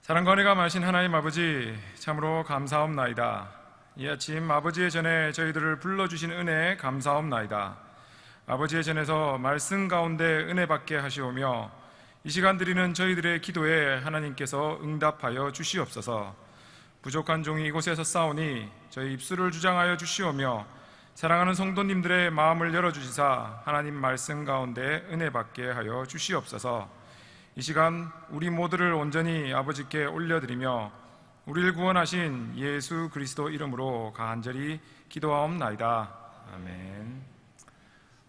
사랑과 은혜가 많으신 하나님 아버지, 참으로 감사옵나이다. 이 아침 아버지의 전에 저희들을 불러주신 은혜에 감사옵나이다. 아버지의 전에서 말씀 가운데 은혜 받게 하시오며 이 시간 드리는 저희들의 기도에 하나님께서 응답하여 주시옵소서. 부족한 종이 이곳에서 싸우니 저희 입술을 주장하여 주시오며 사랑하는 성도님들의 마음을 열어주시사 하나님 말씀 가운데 은혜 받게 하여 주시옵소서. 이 시간 우리 모두를 온전히 아버지께 올려드리며 우리를 구원하신 예수 그리스도 이름으로 간절히 기도하옵나이다. 아멘.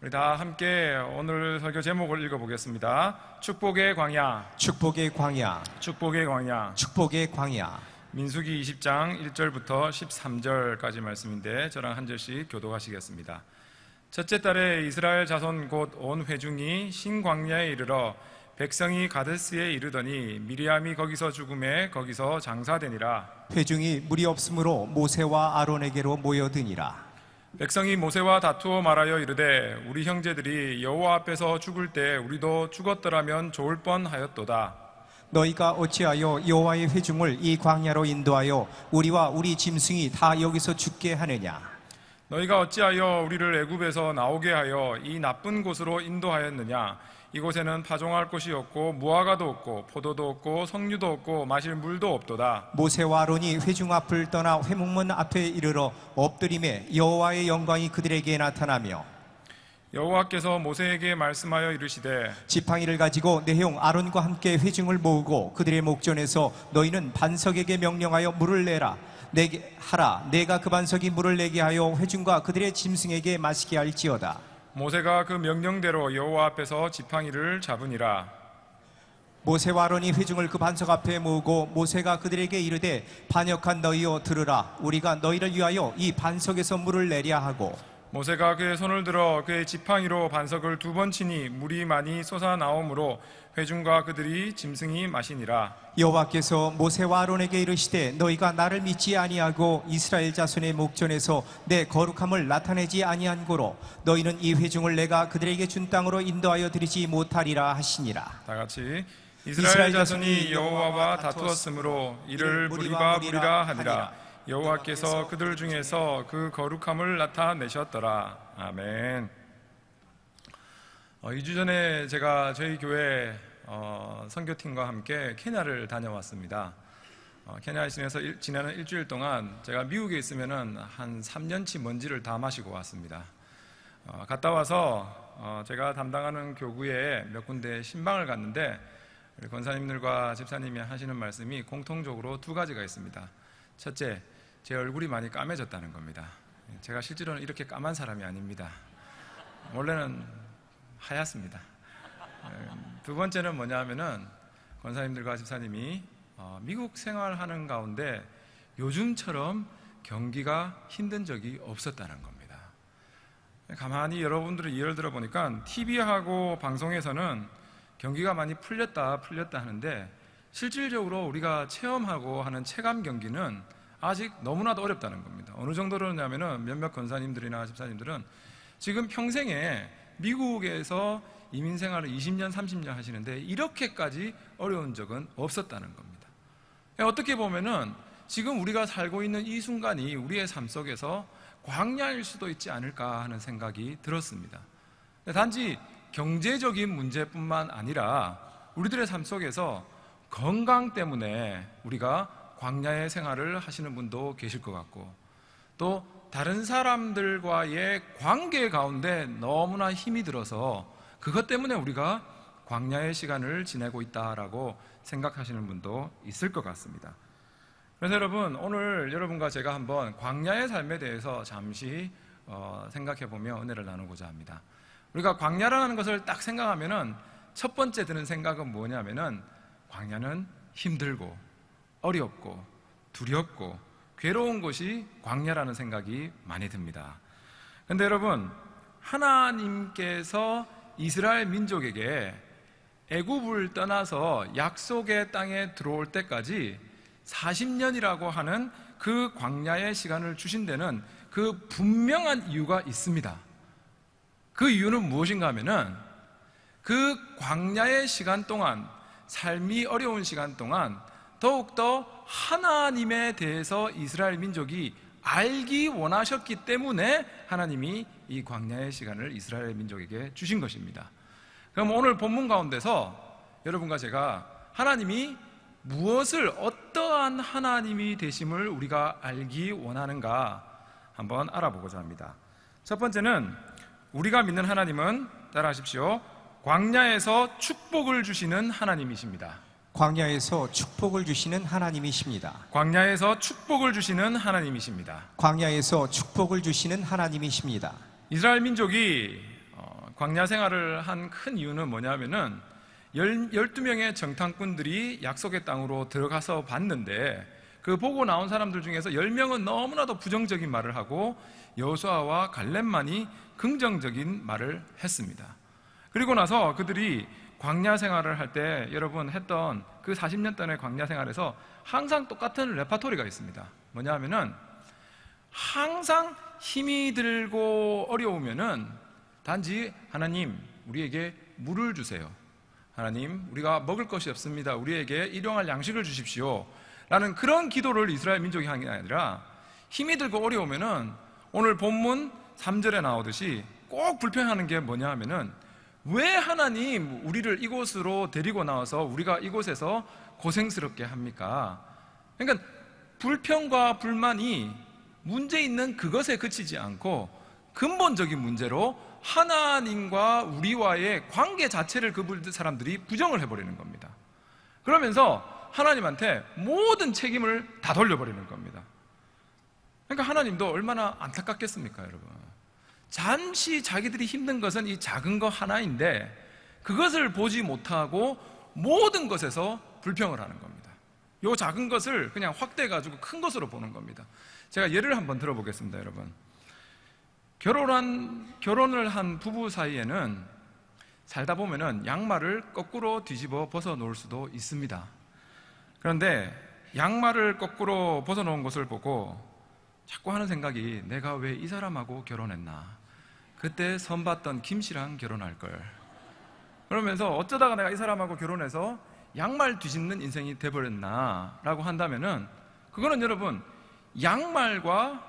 우리 다 함께 오늘 설교 제목을 읽어보겠습니다. 축복의 광야, 축복의 광야, 축복의 광야, 축복의 광야. 민수기 20장 1절부터 13절까지 말씀인데 저랑 한 절씩 교독하시겠습니다. 첫째 달에 이스라엘 자손 곧 온 회중이 신광야에 이르러 백성이 가데스에 이르더니 미리암이 거기서 죽음에 거기서 장사되니라. 회중이 물이 없으므로 모세와 아론에게로 모여드니라. 백성이 모세와 다투어 말하여 이르되 우리 형제들이 여호와 앞에서 죽을 때 우리도 죽었더라면 좋을 뻔하였도다. 너희가 어찌하여 여호와의 회중을 이 광야로 인도하여 우리와 우리 짐승이 다 여기서 죽게 하느냐? 너희가 어찌하여 우리를 애굽에서 나오게 하여 이 나쁜 곳으로 인도하였느냐? 이곳에는 파종할 곳이 없고 무화과도 없고 포도도 없고 석류도 없고 마실 물도 없도다. 모세와 아론이 회중 앞을 떠나 회목문 앞에 이르러 엎드림에 여호와의 영광이 그들에게 나타나며 여호와께서 모세에게 말씀하여 이르시되 지팡이를 가지고 내 형 아론과 함께 회중을 모으고 그들의 목전에서 너희는 반석에게 명령하여 물을 내라. 내게 하라. 내가 그 반석이 물을 내게 하여 회중과 그들의 짐승에게 마시게 할지어다. 모세가 그 명령대로 여호와 앞에서 지팡이를 잡으니라. 모세와 아론이 회중을 그 반석 앞에 모으고 모세가 그들에게 이르되 반역한 너희여 들으라. 우리가 너희를 위하여 이 반석에서 물을 내랴 하고 모세가 그의 손을 들어 그의 지팡이로 반석을 2번 치니 물이 많이 솟아나오므로 회중과 그들이 짐승이 마시니라. 여호와께서 모세와 아론에게 이르시되 너희가 나를 믿지 아니하고 이스라엘 자손의 목전에서 내 거룩함을 나타내지 아니한 고로 너희는 이 회중을 내가 그들에게 준 땅으로 인도하여 드리지 못하리라 하시니라. 다 같이 이스라엘 자손이 여호와와 다투었으므로 이를 무리바 무리라 하니라. 여호와께서 그들 중에서 그 거룩함을 나타내셨더라. 아멘. 2주 전에 제가 저희 교회 선교팀과 함께 케냐를 다녀왔습니다. 케냐에 지나는 일주일 동안 제가 미국에 있으면은 한 3년치 먼지를 다 마시고 왔습니다. 갔다 와서 제가 담당하는 교구에 몇 군데 신방을 갔는데 우리 권사님들과 집사님이 하시는 말씀이 공통적으로 2가지가 있습니다. 첫째, 제 얼굴이 많이 까매졌다는 겁니다. 제가 실제로는 이렇게 까만 사람이 아닙니다. 원래는 하얗습니다. 2번째는 뭐냐 하면은 권사님들과 집사님이 미국 생활하는 가운데 요즘처럼 경기가 힘든 적이 없었다는 겁니다. 가만히 여러분들의 예를 들어 보니까 TV하고 방송에서는 경기가 많이 풀렸다 하는데 실질적으로 우리가 체험하고 하는 체감 경기는 아직 너무나도 어렵다는 겁니다. 어느 정도로냐면은 몇몇 권사님들이나 집사님들은 지금 평생에 미국에서 이민 생활을 20년, 30년 하시는데 이렇게까지 어려운 적은 없었다는 겁니다. 어떻게 보면은 지금 우리가 살고 있는 이 순간이 우리의 삶 속에서 광야일 수도 있지 않을까 하는 생각이 들었습니다. 단지 경제적인 문제뿐만 아니라 우리들의 삶 속에서 건강 때문에 우리가 광야의 생활을 하시는 분도 계실 것 같고 또 다른 사람들과의 관계 가운데 너무나 힘이 들어서 그것 때문에 우리가 광야의 시간을 지내고 있다라고 생각하시는 분도 있을 것 같습니다. 그래서 여러분, 오늘 여러분과 제가 한번 광야의 삶에 대해서 잠시 생각해보며 은혜를 나누고자 합니다. 우리가 광야라는 것을 딱 생각하면은 첫 번째 드는 생각은 뭐냐면은 광야는 힘들고 어렵고 두렵고 괴로운 곳이 광야라는 생각이 많이 듭니다. 그런데 여러분, 하나님께서 이스라엘 민족에게 애굽을 떠나서 약속의 땅에 들어올 때까지 40년이라고 하는 그 광야의 시간을 주신 데는 그 분명한 이유가 있습니다. 그 이유는 무엇인가 하면은 그 광야의 시간 동안, 삶이 어려운 시간 동안 더욱더 하나님에 대해서 이스라엘 민족이 알기 원하셨기 때문에 하나님이 이 광야의 시간을 이스라엘 민족에게 주신 것입니다. 그럼 오늘 본문 가운데서 여러분과 제가 하나님이 무엇을, 어떠한 하나님이 되심을 우리가 알기 원하는가 한번 알아보고자 합니다. 첫 번째는 우리가 믿는 하나님은, 따라하십시오, 광야에서 축복을 주시는 하나님이십니다. 광야에서 축복을 주시는 하나님이십니다. 광야에서 축복을 주시는 하나님이십니다. 광야에서 축복을 주시는 하나님이십니다. 이스라엘 민족이 광야 생활을 한 큰 이유는 뭐냐면은 12명의 정탐꾼들이 약속의 땅으로 들어가서 봤는데 그 보고 나온 사람들 중에서 10명은 너무나도 부정적인 말을 하고 여호수아와 갈렙만이 긍정적인 말을 했습니다. 그리고 나서 그들이 광야 생활을 할 때 여러분 했던 그 40년 동안의 광야 생활에서 항상 똑같은 레파토리가 있습니다. 뭐냐 하면은 항상 힘이 들고 어려우면은 단지 하나님 우리에게 물을 주세요, 하나님 우리가 먹을 것이 없습니다, 우리에게 일용할 양식을 주십시오 라는 그런 기도를 이스라엘 민족이 한 게 아니라 힘이 들고 어려우면은 오늘 본문 3절에 나오듯이 꼭 불평하는 게 뭐냐 하면은 왜 하나님 우리를 이곳으로 데리고 나와서 우리가 이곳에서 고생스럽게 합니까? 그러니까 불평과 불만이 문제 있는 그것에 그치지 않고 근본적인 문제로 하나님과 우리와의 관계 자체를 그 사람들이 부정을 해버리는 겁니다. 그러면서 하나님한테 모든 책임을 다 돌려버리는 겁니다. 그러니까 하나님도 얼마나 안타깝겠습니까, 여러분? 잠시 자기들이 힘든 것은 이 작은 거 하나인데 그것을 보지 못하고 모든 것에서 불평을 하는 겁니다. 이 작은 것을 그냥 확대해가지고 큰 것으로 보는 겁니다. 제가 예를 한번 들어보겠습니다, 여러분. 결혼을 한 부부 사이에는 살다 보면은 양말을 거꾸로 뒤집어 벗어 놓을 수도 있습니다. 그런데 양말을 거꾸로 벗어 놓은 것을 보고 자꾸 하는 생각이, 내가 왜 이 사람하고 결혼했나? 그때 선봤던 김 씨랑 결혼할 걸. 그러면서 어쩌다가 내가 이 사람하고 결혼해서 양말 뒤집는 인생이 돼버렸나? 라고 한다면은 그거는 여러분, 양말과,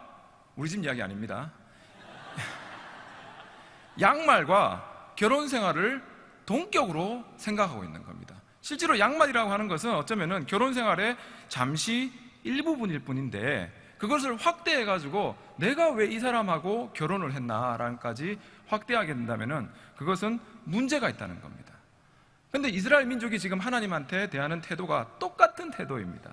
우리 집 이야기 아닙니다, 양말과 결혼 생활을 동격으로 생각하고 있는 겁니다. 실제로 양말이라고 하는 것은 어쩌면은 결혼 생활의 잠시 일부분일 뿐인데 그것을 확대해가지고 내가 왜 이 사람하고 결혼을 했나라는까지 확대하게 된다면은 그것은 문제가 있다는 겁니다. 그런데 이스라엘 민족이 지금 하나님한테 대하는 태도가 똑같은 태도입니다.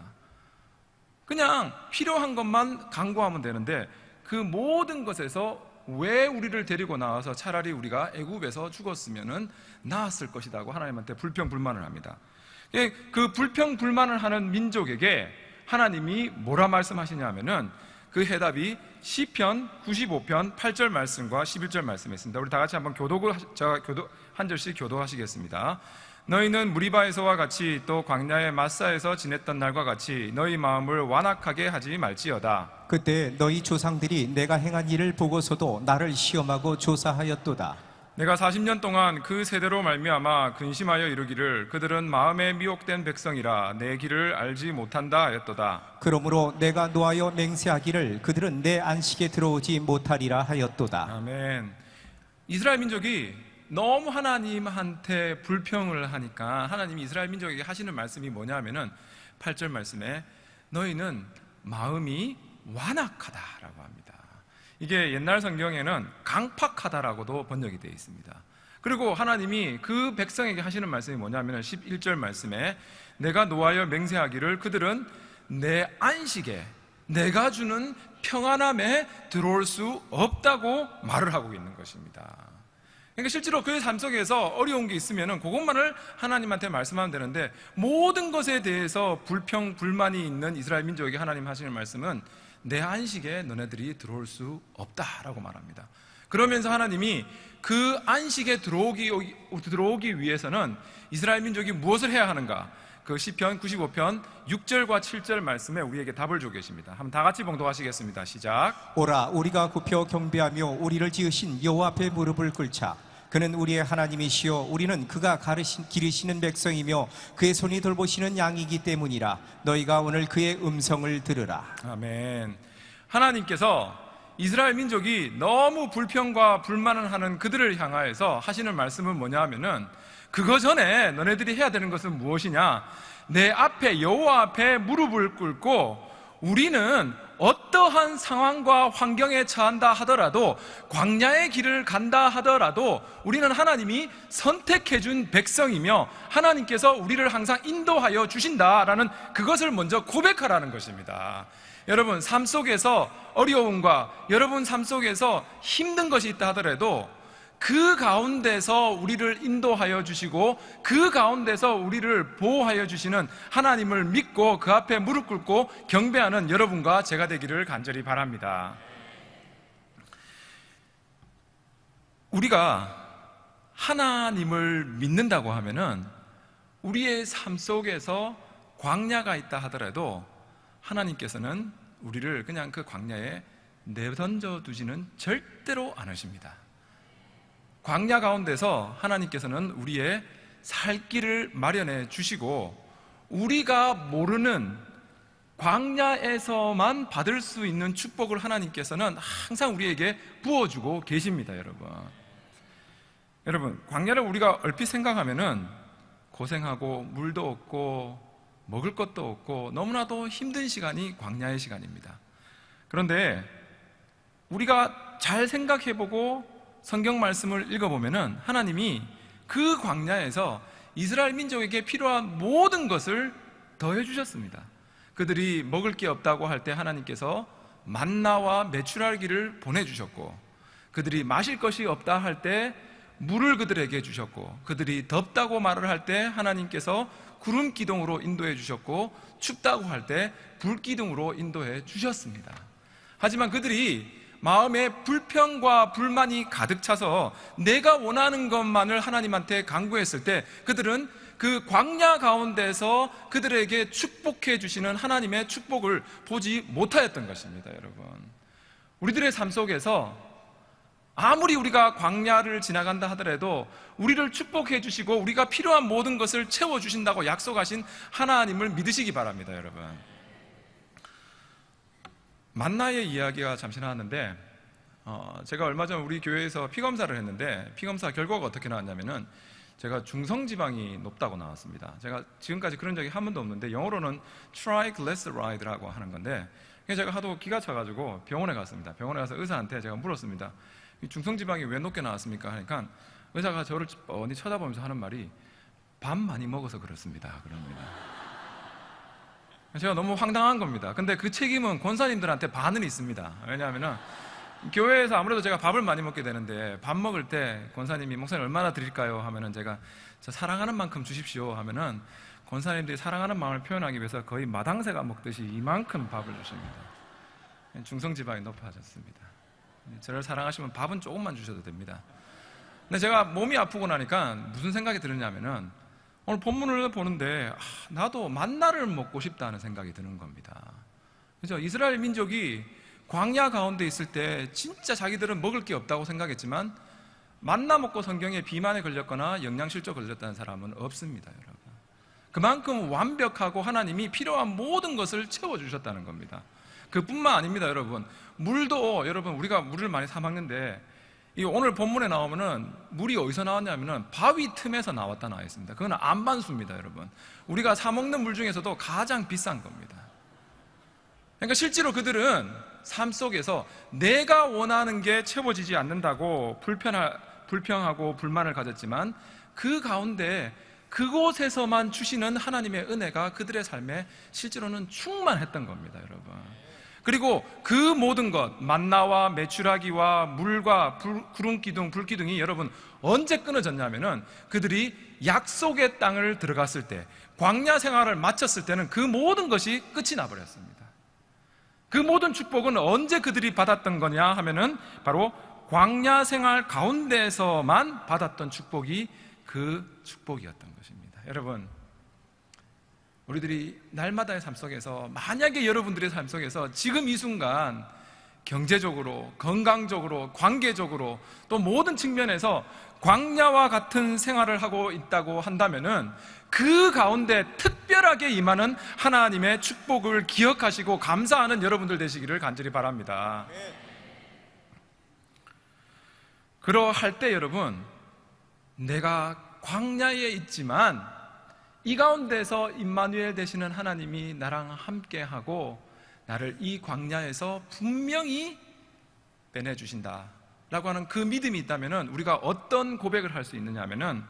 그냥 필요한 것만 강구하면 되는데 그 모든 것에서 왜 우리를 데리고 나와서 차라리 우리가 애굽에서 죽었으면은 나았을 것이라고 하나님한테 불평불만을 합니다. 그 불평불만을 하는 민족에게 하나님이 뭐라 말씀하시냐면은 그 해답이 시편 95편 8절 말씀과 11절 말씀에 있습니다. 우리 다 같이 한번 한 절씩 교도하시겠습니다. 너희는 무리바에서와 같이 또 광야의 마사에서 지냈던 날과 같이 너희 마음을 완악하게 하지 말지어다. 그때 너희 조상들이 내가 행한 일을 보고서도 나를 시험하고 조사하였도다. 내가 40년 동안 그 세대로 말미암아 근심하여 이르기를 그들은 마음에 미혹된 백성이라 내 길을 알지 못한다 하였도다. 그러므로 내가 노하여 맹세하기를 그들은 내 안식에 들어오지 못하리라 하였도다. 아멘. 이스라엘 민족이 너무 하나님한테 불평을 하니까 하나님이 이스라엘 민족에게 하시는 말씀이 뭐냐면은 8절 말씀에 너희는 마음이 완악하다라고 합니다. 이게 옛날 성경에는 강팍하다라고도 번역이 되어 있습니다. 그리고 하나님이 그 백성에게 하시는 말씀이 뭐냐면 11절 말씀에 내가 노하여 맹세하기를 그들은 내 안식에, 내가 주는 평안함에 들어올 수 없다고 말을 하고 있는 것입니다. 그러니까 실제로 그의 삶 속에서 어려운 게 있으면 그것만을 하나님한테 말씀하면 되는데 모든 것에 대해서 불평, 불만이 있는 이스라엘 민족에게 하나님 하시는 말씀은 내 안식에 너네들이 들어올 수 없다라고 말합니다. 그러면서 하나님이 그 안식에 들어오기 위해서는 이스라엘 민족이 무엇을 해야 하는가? 그 시편 95편 6절과 7절 말씀에 우리에게 답을 주고 계십니다. 한번 다 같이 봉독하시겠습니다. 시작. 오라 우리가 굽혀 경배하며 우리를 지으신 여호와 앞에 무릎을 꿇자. 그는 우리의 하나님이시요 우리는 그가 기르시는 백성이며 그의 손이 돌보시는 양이기 때문이라. 너희가 오늘 그의 음성을 들으라. 아멘. 하나님께서 이스라엘 민족이 너무 불평과 불만을 하는 그들을 향하여서 하시는 말씀은 뭐냐 하면은, 그거 전에 너네들이 해야 되는 것은 무엇이냐? 내 앞에, 여호와 앞에 무릎을 꿇고 우리는 어떠한 상황과 환경에 처한다 하더라도, 광야의 길을 간다 하더라도 우리는 하나님이 선택해준 백성이며 하나님께서 우리를 항상 인도하여 주신다라는 그것을 먼저 고백하라는 것입니다. 여러분, 삶 속에서 어려움과 여러분 삶 속에서 힘든 것이 있다 하더라도 그 가운데서 우리를 인도하여 주시고 그 가운데서 우리를 보호하여 주시는 하나님을 믿고 그 앞에 무릎 꿇고 경배하는 여러분과 제가 되기를 간절히 바랍니다. 우리가 하나님을 믿는다고 하면은 우리의 삶 속에서 광야가 있다 하더라도 하나님께서는 우리를 그냥 그 광야에 내던져 두지는 절대로 않으십니다. 광야 가운데서 하나님께서는 우리의 살 길을 마련해 주시고 우리가 모르는 광야에서만 받을 수 있는 축복을 하나님께서는 항상 우리에게 부어주고 계십니다. 여러분, 광야를 우리가 얼핏 생각하면은 고생하고 물도 없고 먹을 것도 없고 너무나도 힘든 시간이 광야의 시간입니다. 그런데 우리가 잘 생각해보고 성경 말씀을 읽어보면은 하나님이 그 광야에서 이스라엘 민족에게 필요한 모든 것을 더해 주셨습니다. 그들이 먹을 게 없다고 할 때 하나님께서 만나와 메추라기를 보내주셨고, 그들이 마실 것이 없다 할 때 물을 그들에게 주셨고, 그들이 덥다고 말을 할 때 하나님께서 구름 기둥으로 인도해 주셨고, 춥다고 할 때 불 기둥으로 인도해 주셨습니다. 하지만 그들이 마음에 불평과 불만이 가득 차서 내가 원하는 것만을 하나님한테 간구했을 때 그들은 그 광야 가운데서 그들에게 축복해 주시는 하나님의 축복을 보지 못하였던 것입니다. 여러분, 우리들의 삶 속에서 아무리 우리가 광야를 지나간다 하더라도 우리를 축복해 주시고 우리가 필요한 모든 것을 채워주신다고 약속하신 하나님을 믿으시기 바랍니다. 여러분, 만나의 이야기가 잠시 나왔는데 제가 얼마 전 우리 교회에서 피검사를 했는데 피검사 결과가 어떻게 나왔냐면은 제가 중성지방이 높다고 나왔습니다. 제가 지금까지 그런 적이 한 번도 없는데 영어로는 triglyceride라고 하는 건데, 제가 하도 기가 차가지고 병원에 갔습니다. 병원에 가서 의사한테 제가 물었습니다. 이 중성지방이 왜 높게 나왔습니까? 하니까 의사가 저를 뻔히 쳐다보면서 하는 말이 밥 많이 먹어서 그렇습니다. 그럽니다. 제가 너무 황당한 겁니다. 근데 그 책임은 권사님들한테 반은 있습니다. 왜냐하면 교회에서 아무래도 제가 밥을 많이 먹게 되는데 밥 먹을 때 권사님이 목사님 얼마나 드릴까요? 하면은 제가 저 사랑하는 만큼 주십시오 하면은 권사님들이 사랑하는 마음을 표현하기 위해서 거의 마당새가 먹듯이 이만큼 밥을 주십니다. 중성지방이 높아졌습니다. 저를 사랑하시면 밥은 조금만 주셔도 됩니다. 근데 제가 몸이 아프고 나니까 무슨 생각이 드느냐면은 오늘 본문을 보는데 나도 만나를 먹고 싶다는 생각이 드는 겁니다. 그죠? 이스라엘 민족이 광야 가운데 있을 때 진짜 자기들은 먹을 게 없다고 생각했지만 만나 먹고 성경에 비만에 걸렸거나 영양실조 걸렸다는 사람은 없습니다. 여러분, 그만큼 완벽하고 하나님이 필요한 모든 것을 채워주셨다는 겁니다. 그뿐만 아닙니다. 여러분, 물도 여러분 우리가 물을 많이 사 먹는데 이 오늘 본문에 나오면은 물이 어디서 나왔냐면은 바위 틈에서 나왔다 나와 있습니다. 그건 안반수입니다. 여러분, 우리가 사 먹는 물 중에서도 가장 비싼 겁니다. 그러니까 실제로 그들은 삶 속에서 내가 원하는 게 채워지지 않는다고 불평하고 불만을 가졌지만 그 가운데 그곳에서만 주시는 하나님의 은혜가 그들의 삶에 실제로는 충만했던 겁니다. 여러분, 그리고 그 모든 것, 만나와 메추라기와 물과 구름기둥, 불기둥이 여러분 언제 끊어졌냐면은 그들이 약속의 땅을 들어갔을 때, 광야 생활을 마쳤을 때는 그 모든 것이 끝이 나버렸습니다. 그 모든 축복은 언제 그들이 받았던 거냐 하면은 바로 광야 생활 가운데에서만 받았던 축복이 그 축복이었던 것입니다. 여러분, 우리들이 날마다의 삶 속에서 만약에 여러분들의 삶 속에서 지금 이 순간 경제적으로, 건강적으로, 관계적으로 또 모든 측면에서 광야와 같은 생활을 하고 있다고 한다면은 그 가운데 특별하게 임하는 하나님의 축복을 기억하시고 감사하는 여러분들 되시기를 간절히 바랍니다. 그러할 때 여러분, 내가 광야에 있지만 이 가운데서 임마누엘 되시는 하나님이 나랑 함께하고 나를 이 광야에서 분명히 빼내주신다 라고 하는 그 믿음이 있다면 우리가 어떤 고백을 할 수 있느냐 하면은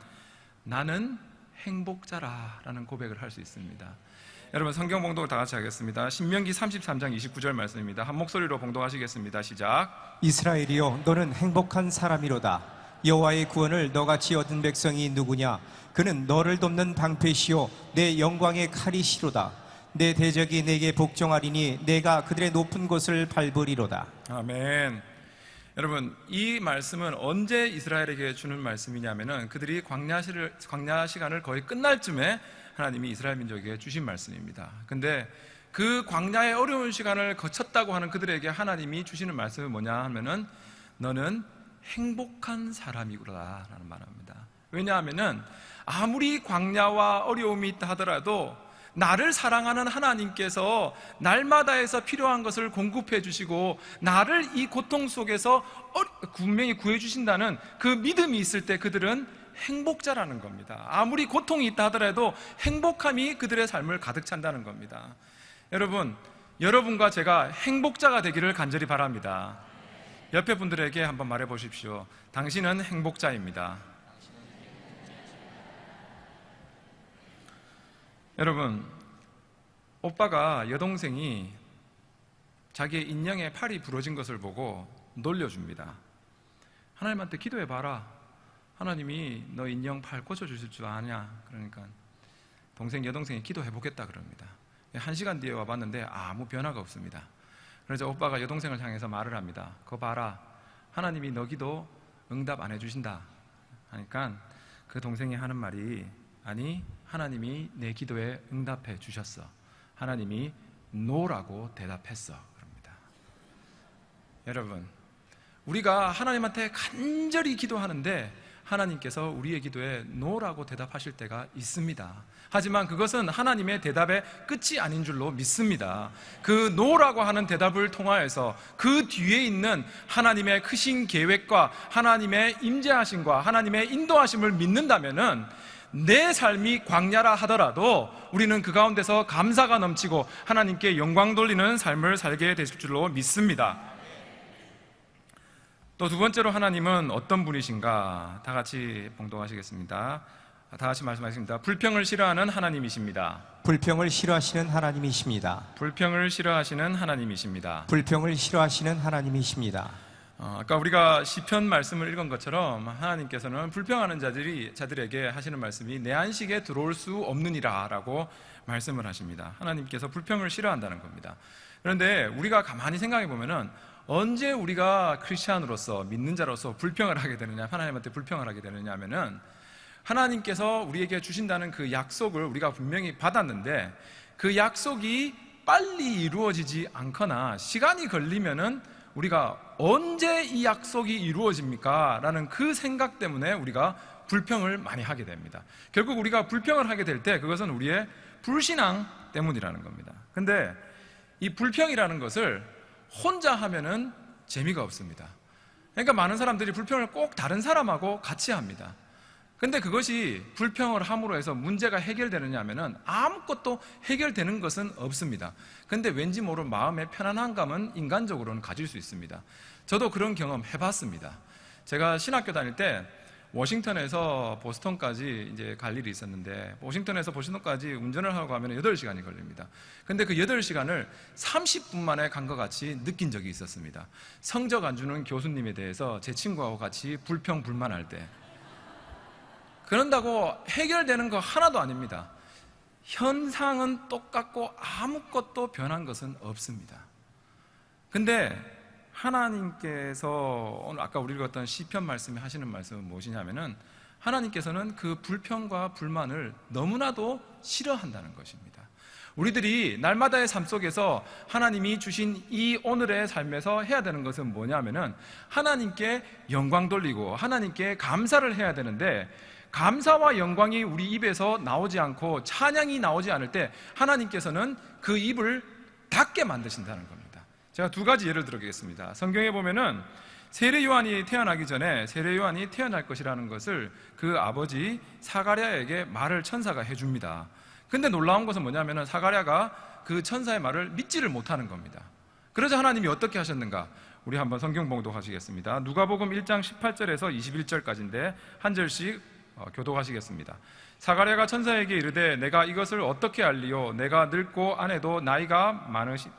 나는 행복자라 라는 고백을 할 수 있습니다. 여러분, 성경 봉독을 다 같이 하겠습니다. 신명기 33장 29절 말씀입니다. 한 목소리로 봉독하시겠습니다. 시작. 이스라엘이여, 너는 행복한 사람이로다. 여호와의 구원을 너같이 얻은 백성이 누구냐? 그는 너를 돕는 방패시요 내 영광의 칼이시로다. 내 대적이 내게 복종하리니 내가 그들의 높은 곳을 밟으리로다. 아멘. 여러분, 이 말씀은 언제 이스라엘에게 주는 말씀이냐면은 그들이 광야 시간을 거의 끝날 쯤에 하나님이 이스라엘 민족에게 주신 말씀입니다. 근데 그 광야의 어려운 시간을 거쳤다고 하는 그들에게 하나님이 주시는 말씀은 뭐냐 하면은 너는 행복한 사람이구나 라는 말입니다. 왜냐하면은 아무리 광야와 어려움이 있다 하더라도 나를 사랑하는 하나님께서 날마다에서 필요한 것을 공급해 주시고 나를 이 고통 속에서 분명히 구해 주신다는 그 믿음이 있을 때 그들은 행복자라는 겁니다. 아무리 고통이 있다 하더라도 행복함이 그들의 삶을 가득 찬다는 겁니다. 여러분, 여러분과 제가 행복자가 되기를 간절히 바랍니다. 옆에 분들에게 한번 말해 보십시오. 당신은 행복자입니다. 여러분, 오빠가 여동생이 자기의 인형에 팔이 부러진 것을 보고 놀려줍니다. 하나님한테 기도해봐라. 하나님이 너 인형 팔 고쳐주실 줄 아냐? 그러니까 여동생이 기도해보겠다 그럽니다. 1시간 뒤에 와봤는데 아무 변화가 없습니다. 그래서 오빠가 여동생을 향해서 말을 합니다. 그거 봐라, 하나님이 너 기도 응답 안 해주신다 하니까 그 동생이 하는 말이, 아니, 하나님이 내 기도에 응답해 주셨어. 하나님이 노라고 대답했어 그럽니다. 여러분, 우리가 하나님한테 간절히 기도하는데 하나님께서 우리의 기도에 노라고 대답하실 때가 있습니다. 하지만 그것은 하나님의 대답의 끝이 아닌 줄로 믿습니다. 그 노라고 하는 대답을 통하여서 그 뒤에 있는 하나님의 크신 계획과 하나님의 임재하심과 하나님의 인도하심을 믿는다면은 내 삶이 광야라 하더라도 우리는 그 가운데서 감사가 넘치고 하나님께 영광 돌리는 삶을 살게 되실 줄로 믿습니다. 또 두 번째로 하나님은 어떤 분이신가? 다 같이 봉독하시겠습니다. 다 같이 말씀하십니다. 불평을 싫어하는 하나님이십니다. 불평을 싫어하시는 하나님이십니다. 불평을 싫어하시는 하나님이십니다. 불평을 싫어하시는 하나님이십니다. 아까 우리가 시편 말씀을 읽은 것처럼 하나님께서는 불평하는 자들에게 하시는 말씀이 내 안식에 들어올 수 없느니라 라고 말씀을 하십니다. 하나님께서 불평을 싫어한다는 겁니다. 그런데 우리가 가만히 생각해 보면은 언제 우리가 크리스찬으로서, 믿는 자로서 불평을 하게 되느냐, 하나님한테 불평을 하게 되느냐 하면은 하나님께서 우리에게 주신다는 그 약속을 우리가 분명히 받았는데 그 약속이 빨리 이루어지지 않거나 시간이 걸리면은 우리가 언제 이 약속이 이루어집니까? 라는 그 생각 때문에 우리가 불평을 많이 하게 됩니다. 결국 우리가 불평을 하게 될 때 그것은 우리의 불신앙 때문이라는 겁니다. 근데 이 불평이라는 것을 혼자 하면은 재미가 없습니다. 그러니까 많은 사람들이 불평을 꼭 다른 사람하고 같이 합니다. 근데 그것이 불평을 함으로 해서 문제가 해결되느냐 하면은 아무것도 해결되는 것은 없습니다. 근데 왠지 모를 마음의 편안한 감은 인간적으로는 가질 수 있습니다. 저도 그런 경험 해봤습니다. 제가 신학교 다닐 때 워싱턴에서 보스턴까지 이제 갈 일이 있었는데 워싱턴에서 보스턴까지 운전을 하고 가면 8시간이 걸립니다. 근데 그 8시간을 30분 만에 간 것 같이 느낀 적이 있었습니다. 성적 안 주는 교수님에 대해서 제 친구하고 같이 불평불만할 때 그런다고 해결되는 거 하나도 아닙니다. 현상은 똑같고 아무것도 변한 것은 없습니다. 근데 하나님께서 오늘 아까 우리 읽었던 시편 말씀에 하시는 말씀은 무엇이냐면은 하나님께서는 그 불평과 불만을 너무나도 싫어한다는 것입니다. 우리들이 날마다의 삶 속에서 하나님이 주신 이 오늘의 삶에서 해야 되는 것은 뭐냐면은 하나님께 영광 돌리고 하나님께 감사를 해야 되는데, 감사와 영광이 우리 입에서 나오지 않고 찬양이 나오지 않을 때 하나님께서는 그 입을 닫게 만드신다는 겁니다. 제가 두 가지 예를 들어보겠습니다. 성경에 보면은 세례 요한이 태어나기 전에 세례 요한이 태어날 것이라는 것을 그 아버지 사가랴에게 말을 천사가 해줍니다. 근데 놀라운 것은 뭐냐면은 사가랴가 그 천사의 말을 믿지를 못하는 겁니다. 그러자 하나님이 어떻게 하셨는가? 우리 한번 성경 봉독하시겠습니다. 누가복음 1장 18절에서 21절까지인데 한 절씩 교독하시겠습니다. 사가랴가 천사에게 이르되 내가 이것을 어떻게 알리요? 내가 늙고 아내도 나이가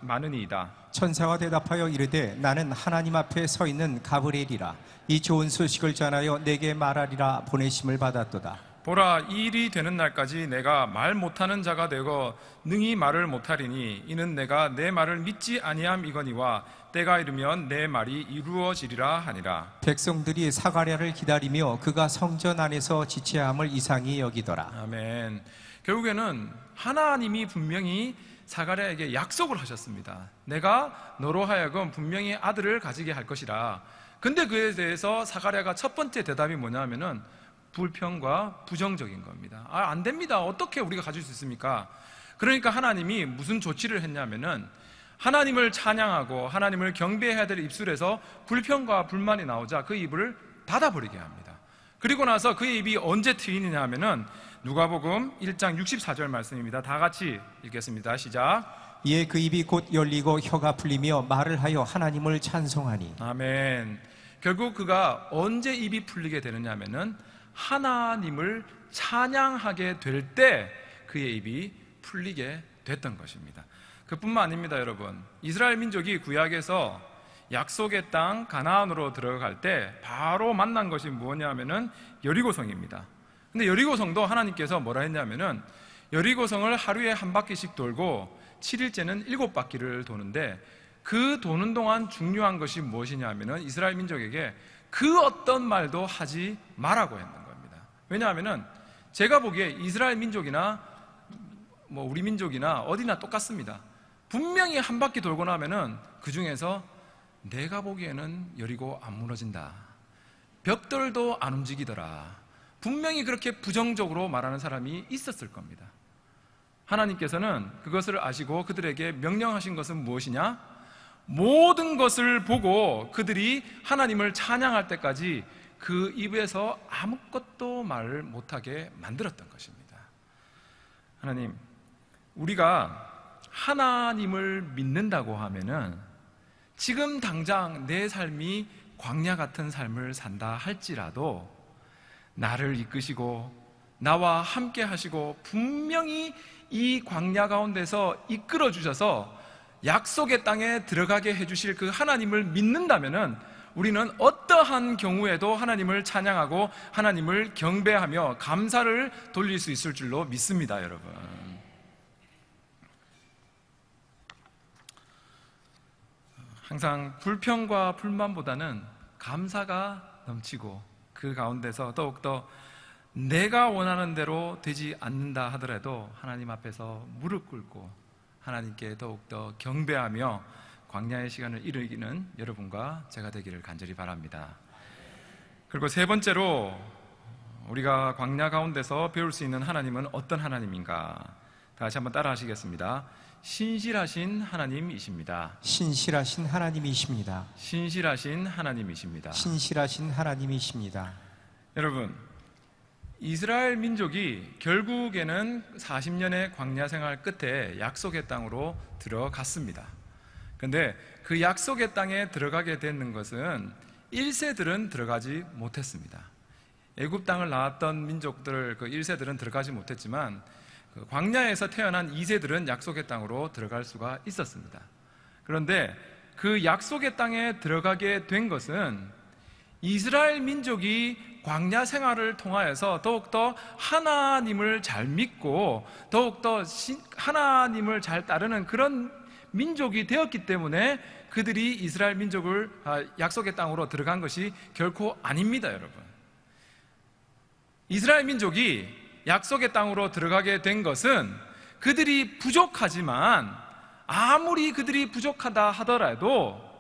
많으니이다. 천사가 대답하여 이르되 나는 하나님 앞에 서 있는 가브리엘이라. 이 좋은 소식을 전하여 내게 말하리라 보내심을 받았도다. 보라, 이 일이 되는 날까지 내가 말 못하는 자가 되고 능히 말을 못하리니 이는 내가 내 말을 믿지 아니함이거니와 때가 이르면 내 말이 이루어지리라 하니라. 백성들이 사가랴를 기다리며 그가 성전 안에서 지체함을 이상히 여기더라. 아멘. 결국에는 하나님이 분명히 사가랴에게 약속을 하셨습니다. 내가 너로 하여금 분명히 아들을 가지게 할 것이라. 근데 그에 대해서 사가랴가 첫 번째 대답이 뭐냐면은 불평과 부정적인 겁니다. 안 됩니다. 어떻게 우리가 가질 수 있습니까? 그러니까 하나님이 무슨 조치를 했냐면은 하나님을 찬양하고 하나님을 경배해야 될 입술에서 불평과 불만이 나오자 그 입을 닫아버리게 합니다. 그리고 나서 그의 입이 언제 트이느냐 하면은 누가복음 1장 64절 말씀입니다. 다 같이 읽겠습니다. 시작. 이에 그 입이 곧 열리고 혀가 풀리며 말을 하여 하나님을 찬송하니. 아멘. 결국 그가 언제 입이 풀리게 되느냐 하면은 하나님을 찬양하게 될 때 그의 입이 풀리게 됐던 것입니다. 그뿐만 아닙니다. 여러분, 이스라엘 민족이 구약에서 약속의 땅 가나안으로 들어갈 때 바로 만난 것이 뭐냐면은 여리고성입니다. 근데 여리고성도 하나님께서 뭐라 했냐면은 여리고성을 하루에 한 바퀴씩 돌고 7일째는 7바퀴를 도는데, 그 도는 동안 중요한 것이 무엇이냐면은 이스라엘 민족에게 그 어떤 말도 하지 말라고 했는 겁니다. 왜냐하면은 제가 보기에 이스라엘 민족이나 우리 민족이나 어디나 똑같습니다. 분명히 한 바퀴 돌고 나면은 그 중에서 내가 보기에는 여리고 안 무너진다, 벽돌도 안 움직이더라, 분명히 그렇게 부정적으로 말하는 사람이 있었을 겁니다. 하나님께서는 그것을 아시고 그들에게 명령하신 것은 무엇이냐? 모든 것을 보고 그들이 하나님을 찬양할 때까지 그 입에서 아무것도 말을 못하게 만들었던 것입니다. 하나님, 우리가 하나님을 믿는다고 하면은 지금 당장 내 삶이 광야 같은 삶을 산다 할지라도 나를 이끄시고 나와 함께 하시고 분명히 이 광야 가운데서 이끌어 주셔서 약속의 땅에 들어가게 해주실 그 하나님을 믿는다면은 우리는 어떠한 경우에도 하나님을 찬양하고 하나님을 경배하며 감사를 돌릴 수 있을 줄로 믿습니다. 여러분, 항상 불평과 불만보다는 감사가 넘치고 그 가운데서 더욱더 내가 원하는 대로 되지 않는다 하더라도 하나님 앞에서 무릎 꿇고 하나님께 더욱더 경배하며 광야의 시간을 이루기는 여러분과 제가 되기를 간절히 바랍니다. 그리고 세 번째로 우리가 광야 가운데서 배울 수 있는 하나님은 어떤 하나님인가? 다시 한번 따라 하시겠습니다. 신실하신 하나님이십니다. 신실하신 하나님이십니다. 신실하신 하나님이십니다. 신실하신 하나님이십니다. 여러분, 이스라엘 민족이 결국에는 40년의 광야 생활 끝에 약속의 땅으로 들어갔습니다. 그런데 그 약속의 땅에 들어가게 되는 것은 1세들은 들어가지 못했습니다. 애굽 땅을 나왔던 민족들, 그 1세들은 들어가지 못했지만 그 광야에서 태어난 2세들은 약속의 땅으로 들어갈 수가 있었습니다. 그런데 그 약속의 땅에 들어가게 된 것은 이스라엘 민족이 광야 생활을 통하여서 더욱더 하나님을 잘 믿고 더욱더 하나님을 잘 따르는 그런 민족이 되었기 때문에 그들이 이스라엘 민족을 약속의 땅으로 들어간 것이 결코 아닙니다. 여러분, 이스라엘 민족이 약속의 땅으로 들어가게 된 것은 그들이 부족하지만 아무리 그들이 부족하다 하더라도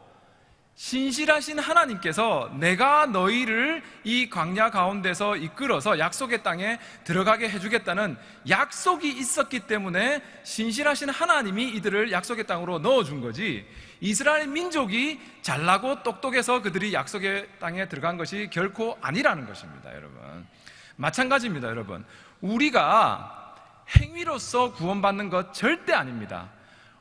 신실하신 하나님께서 내가 너희를 이 광야 가운데서 이끌어서 약속의 땅에 들어가게 해주겠다는 약속이 있었기 때문에 신실하신 하나님이 이들을 약속의 땅으로 넣어준 거지, 이스라엘 민족이 잘나고 똑똑해서 그들이 약속의 땅에 들어간 것이 결코 아니라는 것입니다. 여러분, 마찬가지입니다. 여러분, 우리가 행위로서 구원받는 것 절대 아닙니다.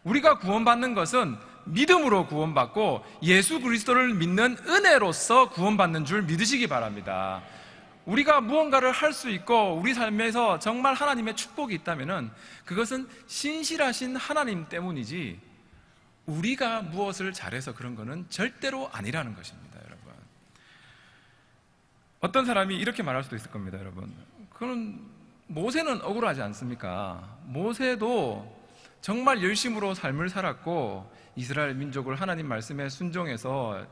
우리가 구원받는 것은 믿음으로 구원받고 예수 그리스도를 믿는 은혜로서 구원받는 줄 믿으시기 바랍니다. 우리가 무언가를 할 수 있고 우리 삶에서 정말 하나님의 축복이 있다면 그것은 신실하신 하나님 때문이지 우리가 무엇을 잘해서 그런 것은 절대로 아니라는 것입니다. 여러분, 어떤 사람이 이렇게 말할 수도 있을 겁니다. 여러분, 그건 모세는 억울하지 않습니까? 모세도 정말 열심으로 삶을 살았고 이스라엘 민족을 하나님 말씀에 순종해서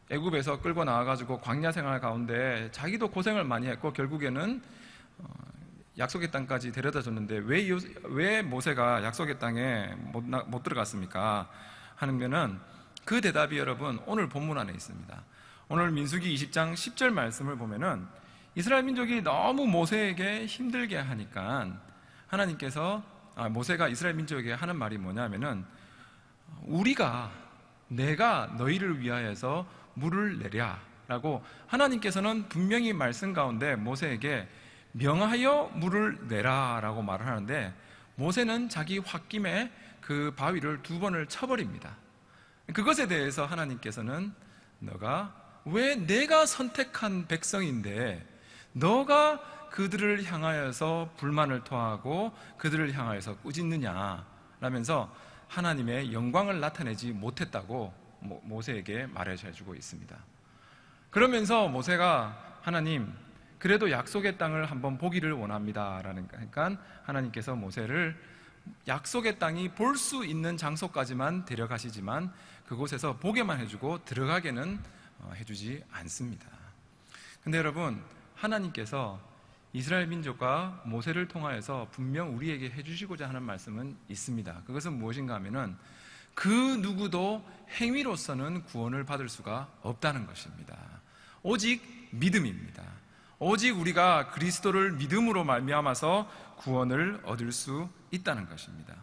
애굽에서 끌고 나와가지고 광야 생활 가운데 자기도 고생을 많이 했고 결국에는 약속의 땅까지 데려다 줬는데 왜 모세가 약속의 땅에 못 들어갔습니까? 하면은 그 대답이 여러분 오늘 본문 안에 있습니다. 오늘 민수기 20장 10절 말씀을 보면은 이스라엘 민족이 너무 모세에게 힘들게 하니까 하나님께서 모세가 이스라엘 민족에게 하는 말이 뭐냐면은 내가 너희를 위하여서 물을 내랴 라고 하나님께서는 분명히 말씀 가운데 모세에게 명하여 물을 내라 라고 말을 하는데 모세는 자기 홧김에 그 바위를 2번을 쳐버립니다. 그것에 대해서 하나님께서는 너가 왜 내가 선택한 백성인데 너가 그들을 향하여서 불만을 토하고 그들을 향하여서 꾸짖느냐 라면서 하나님의 영광을 나타내지 못했다고 모세에게 말해주고 있습니다. 그러면서 모세가 하나님 그래도 약속의 땅을 한번 보기를 원합니다 라니까 하나님께서 모세를 약속의 땅이 볼 수 있는 장소까지만 데려가시지만 그곳에서 보게만 해주고 들어가게는 해주지 않습니다. 근데 여러분, 하나님께서 이스라엘 민족과 모세를 통하여서 분명 우리에게 해주시고자 하는 말씀은 있습니다. 그것은 무엇인가 하면은 그 누구도 행위로서는 구원을 받을 수가 없다는 것입니다. 오직 믿음입니다. 오직 우리가 그리스도를 믿음으로 말미암아서 구원을 얻을 수 있다는 것입니다.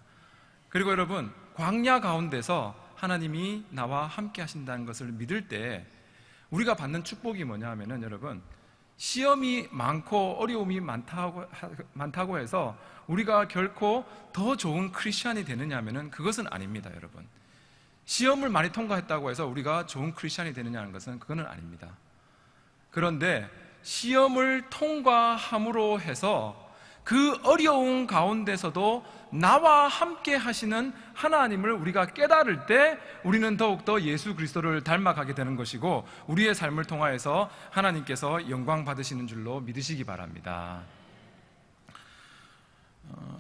그리고 여러분, 광야 가운데서 하나님이 나와 함께 하신다는 것을 믿을 때 우리가 받는 축복이 뭐냐 하면은 여러분, 시험이 많고 어려움이 많다고 해서 우리가 결코 더 좋은 크리스찬이 되느냐 하면은 그것은 아닙니다. 여러분, 시험을 많이 통과했다고 해서 우리가 좋은 크리스찬이 되느냐는 것은 그거는 아닙니다. 그런데 시험을 통과함으로 해서 그 어려운 가운데서도 나와 함께 하시는 하나님을 우리가 깨달을 때 우리는 더욱더 예수 그리스도를 닮아가게 되는 것이고 우리의 삶을 통하여서 하나님께서 영광 받으시는 줄로 믿으시기 바랍니다.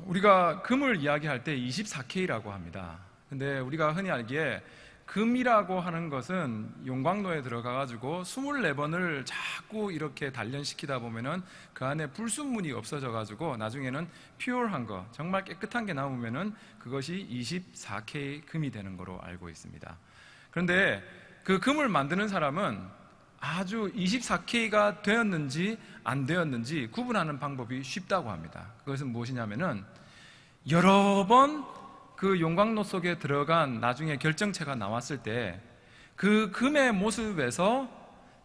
우리가 금을 이야기할 때 24K라고 합니다. 근데 우리가 흔히 알기에 금이라고 하는 것은 용광로에 들어가가지고 24번을 자꾸 이렇게 단련시키다 보면은 그 안에 불순물이 없어져가지고 나중에는 퓨어한 거, 정말 깨끗한 게 나오면은 그것이 24K 금이 되는 거로 알고 있습니다. 그런데 그 금을 만드는 사람은 아주 24K가 되었는지 안 되었는지 구분하는 방법이 쉽다고 합니다. 그것은 무엇이냐면은 여러 번 그 용광로 속에 들어간 나중에 결정체가 나왔을 때 그 금의 모습에서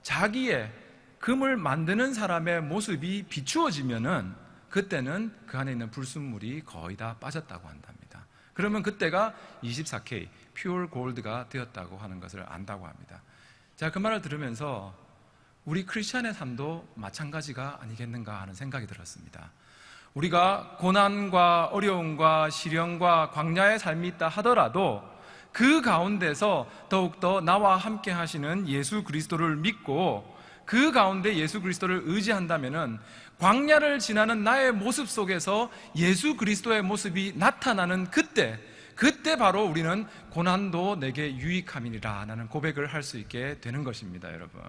자기의 금을 만드는 사람의 모습이 비추어지면은 그때는 그 안에 있는 불순물이 거의 다 빠졌다고 한답니다. 그러면 그때가 24K, 퓨어 골드가 되었다고 하는 것을 안다고 합니다. 자, 그 말을 들으면서 우리 크리스찬의 삶도 마찬가지가 아니겠는가 하는 생각이 들었습니다. 우리가 고난과 어려움과 시련과 광야의 삶이 있다 하더라도 그 가운데서 더욱더 나와 함께 하시는 예수 그리스도를 믿고 그 가운데 예수 그리스도를 의지한다면은 광야를 지나는 나의 모습 속에서 예수 그리스도의 모습이 나타나는 그때 바로 우리는 고난도 내게 유익함이니라 라는 고백을 할 수 있게 되는 것입니다. 여러분,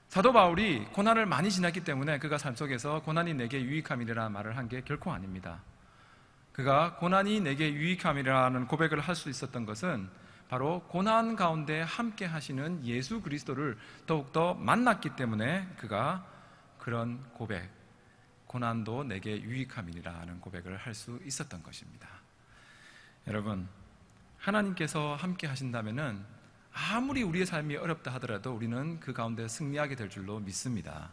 사도 바울이 고난을 많이 지났기 때문에 그가 삶 속에서 고난이 내게 유익함이라는 말을 한 게 결코 아닙니다. 그가 고난이 내게 유익함이라는 고백을 할 수 있었던 것은 바로 고난 가운데 함께 하시는 예수 그리스도를 더욱더 만났기 때문에 그가 그런 고백, 고난도 내게 유익함이라는 고백을 할 수 있었던 것입니다. 여러분, 하나님께서 함께 하신다면은 아무리 우리의 삶이 어렵다 하더라도 우리는 그 가운데 승리하게 될 줄로 믿습니다.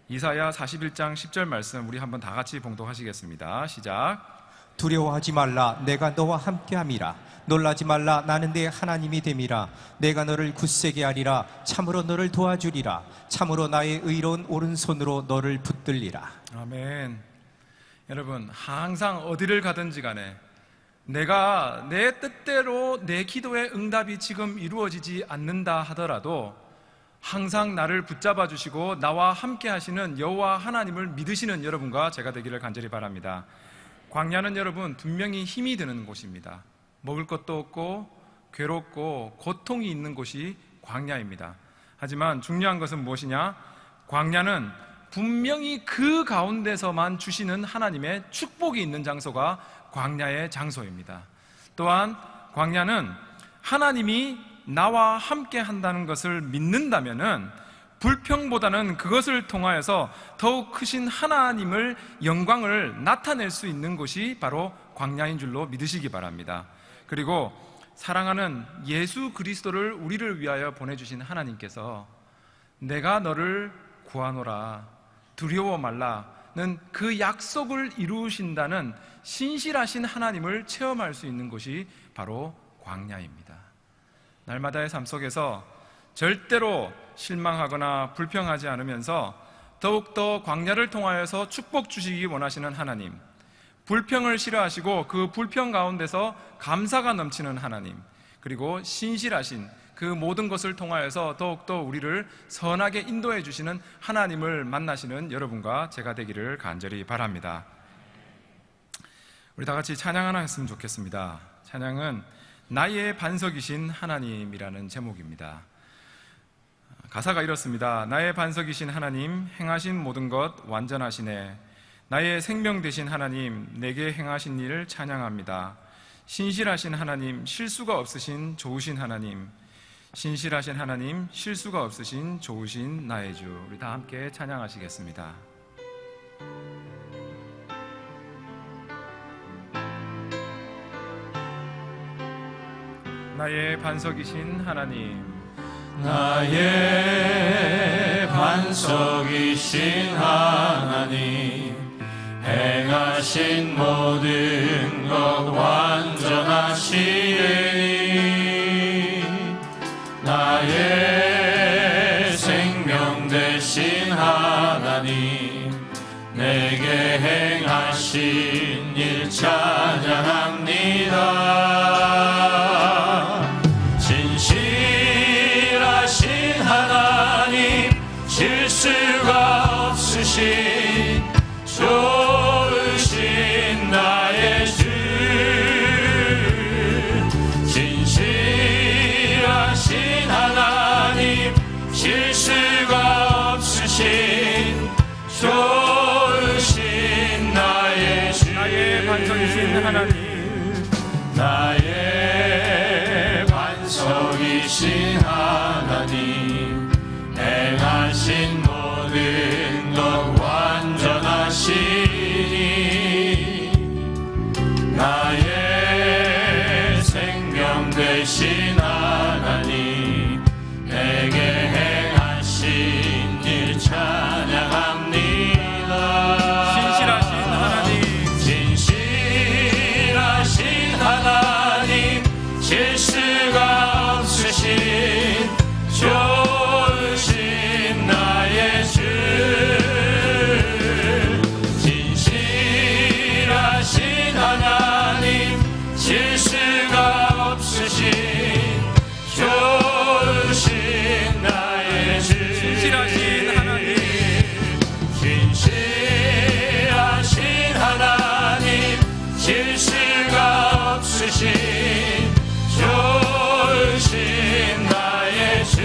이사야 41장 10절 말씀 우리 한번 다 같이 봉독하시겠습니다. 시작. 두려워하지 말라, 내가 너와 함께함이라. 놀라지 말라, 나는 네 하나님이 됨이라. 내가 너를 굳세게 하리라. 참으로 너를 도와주리라. 참으로 나의 의로운 오른손으로 너를 붙들리라. 아멘. 여러분, 항상 어디를 가든지 간에 내가 내 뜻대로 내 기도의 응답이 지금 이루어지지 않는다 하더라도 항상 나를 붙잡아 주시고 나와 함께 하시는 여호와 하나님을 믿으시는 여러분과 제가 되기를 간절히 바랍니다. 광야는 여러분 분명히 힘이 드는 곳입니다. 먹을 것도 없고 괴롭고 고통이 있는 곳이 광야입니다. 하지만 중요한 것은 무엇이냐? 광야는 분명히 그 가운데서만 주시는 하나님의 축복이 있는 장소가 광야의 장소입니다. 또한 광야는 하나님이 나와 함께 한다는 것을 믿는다면은 불평보다는 그것을 통하여서 더욱 크신 하나님을 영광을 나타낼 수 있는 곳이 바로 광야인 줄로 믿으시기 바랍니다. 그리고 사랑하는 예수 그리스도를 우리를 위하여 보내주신 하나님께서 내가 너를 구하노라, 두려워 말라는 그 약속을 이루신다는 신실하신 하나님을 체험할 수 있는 곳이 바로 광야입니다. 날마다의 삶 속에서 절대로 실망하거나 불평하지 않으면서 더욱더 광야를 통하여서 축복 주시기 원하시는 하나님, 불평을 싫어하시고 그 불평 가운데서 감사가 넘치는 하나님, 그리고 신실하신 그 모든 것을 통하여서 더욱더 우리를 선하게 인도해 주시는 하나님을 만나시는 여러분과 제가 되기를 간절히 바랍니다. 우리 다 같이 찬양 하나 했으면 좋겠습니다. 찬양은 나의 반석이신 하나님이라는 제목입니다. 가사가 이렇습니다. 나의 반석이신 하나님, 행하신 모든 것 완전하시네. 나의 생명 되신 하나님, 내게 행하신 일을 찬양합니다. 신실하신 하나님, 실수가 없으신 좋으신 하나님, 신실하신 하나님, 실수가 없으신 좋으신 나의 주. 우리 다 함께 찬양하시겠습니다. 나의 반석이신 하나님, 나의 반석이신 하나님, 행하신 모든 것 완전하시니, 나의 생명 되신 하나님, 내게 행하신 일 찬양합니다. 진실하신 하나님, 실수가 없으신 좋으신 나의 주, 진실하신 하나님, 실수가 없으신 좋으신 나의 주, 나의 반석이신 하나님, 나의 반석이신 하나님, 행하신 모든 것 완전하시니, 나의 생명 되신 하나님, 내게 행하신 일 찬양합니다. 신실하신 하나님, 진실하신 하나님, 실수가 없으신 좋으신 나의 주, 진실하신 하나님, 실수가 없으신 좋으신 나의 주, 신실하신 하나님, 진실하신 하나님, 실수가 없으신 좋으신 나의 주,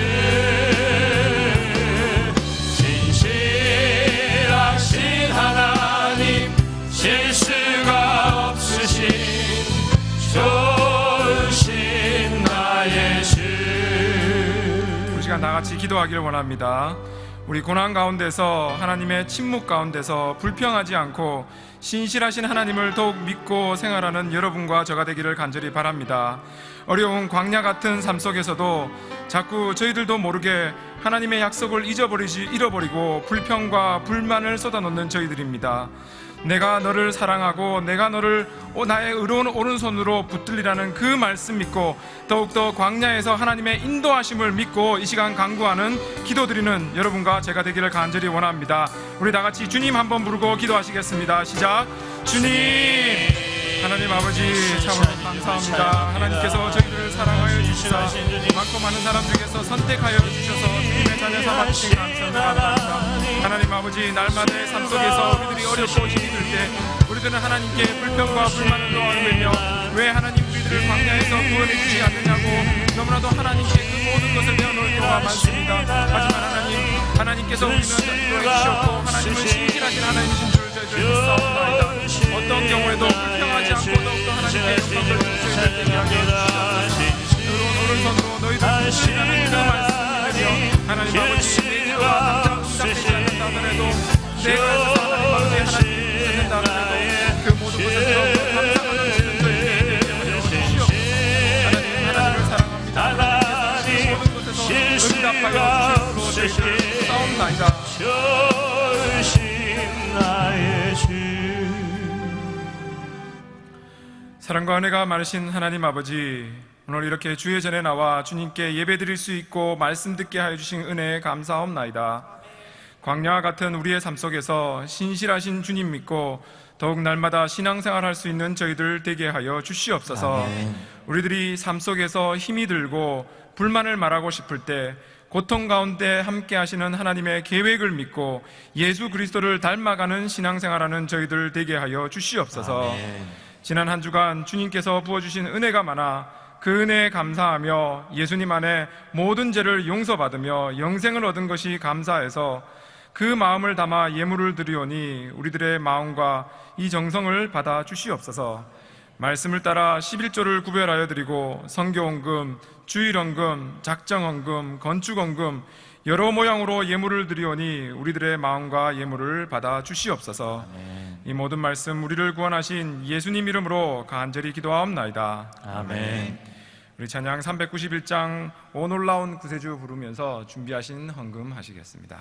다 같이 기도하기를 원합니다. 우리 고난 가운데서, 하나님의 침묵 가운데서 불평하지 않고 신실하신 하나님을 더욱 믿고 생활하는 여러분과 저가 되기를 간절히 바랍니다. 어려운 광야 같은 삶 속에서도 자꾸 저희들도 모르게 하나님의 약속을 잃어버리고 불평과 불만을 쏟아놓는 저희들입니다. 내가 너를 사랑하고 내가 너를 나의 의로운 오른손으로 붙들리라는 그 말씀 믿고 더욱더 광야에서 하나님의 인도하심을 믿고 이 시간 간구하는 기도드리는 여러분과 제가 되기를 간절히 원합니다. 우리 다 같이 주님 한번 부르고 기도하시겠습니다. 시작. 주님, 하나님 아버지 참으로 감사합니다. 하나님께서 저희들을 사랑하여 주시사 많고 많은 사람들에게서 선택하여 주셔서 주님의 자녀 삼아주신 감사합니다. 하나님 아버지, 날마다의 삶 속에서 우리들이 어렵고 힘이 들 때 우리들은 하나님께 불평과 불만을 놓아내며 왜 하나님 우리들을 광야에서 구원해 주지 않느냐고 너무나도 하나님께 그 모든 것을 내어놓을 경우가 많습니다. 하지만 하나님께서 우리를 인도해 주셨고 하나님은 신실하신 하나님이신 줄 저희들 믿사옵나이다. 어떤 경우에도 불평하지 않고 더욱더 하나님께 영광을 드려야 될 때에 하게 해주시옵소서. 오른손으로 너희들 붙들리라는 그 말씀을 믿으며 하나님 아버지, 내 기도가 당장 응답되지 않는다 하더라도 내가 하나님 아버지 하나님께 붙잡는다 하더라도 그 모든 것에서 감사가 넘치는 저희들에게 되게 하여 주시옵소서. 하나님을 사랑합니다. 하나님께서 모든 것에서 응답하여 주시옵소서. 저희들 싸움나이다. 사랑과 은혜가 많으신 하나님 아버지, 오늘 이렇게 주의 전에 나와 주님께 예배드릴 수 있고 말씀 듣게 하여 주신 은혜에 감사옵나이다. 광야와 같은 우리의 삶 속에서 신실하신 주님 믿고 더욱 날마다 신앙생활 할 수 있는 저희들 되게 하여 주시옵소서. 아멘. 우리들이 삶 속에서 힘이 들고 불만을 말하고 싶을 때 고통 가운데 함께 하시는 하나님의 계획을 믿고 예수 그리스도를 닮아가는 신앙생활하는 저희들 되게 하여 주시옵소서. 아멘. 지난 한 주간 주님께서 부어주신 은혜가 많아 그 은혜에 감사하며 예수님 안에 모든 죄를 용서받으며 영생을 얻은 것이 감사해서 그 마음을 담아 예물을 드리오니 우리들의 마음과 이 정성을 받아 주시옵소서. 말씀을 따라 11조를 구별하여 드리고 선교헌금, 주일헌금, 작정헌금, 건축헌금 여러 모양으로 예물을 드리오니 우리들의 마음과 예물을 받아 주시옵소서. 아멘. 이 모든 말씀 우리를 구원하신 예수님 이름으로 간절히 기도하옵나이다. 아멘. 우리 찬양 391장 오 놀라운 구세주 부르면서 준비하신 헌금 하시겠습니다.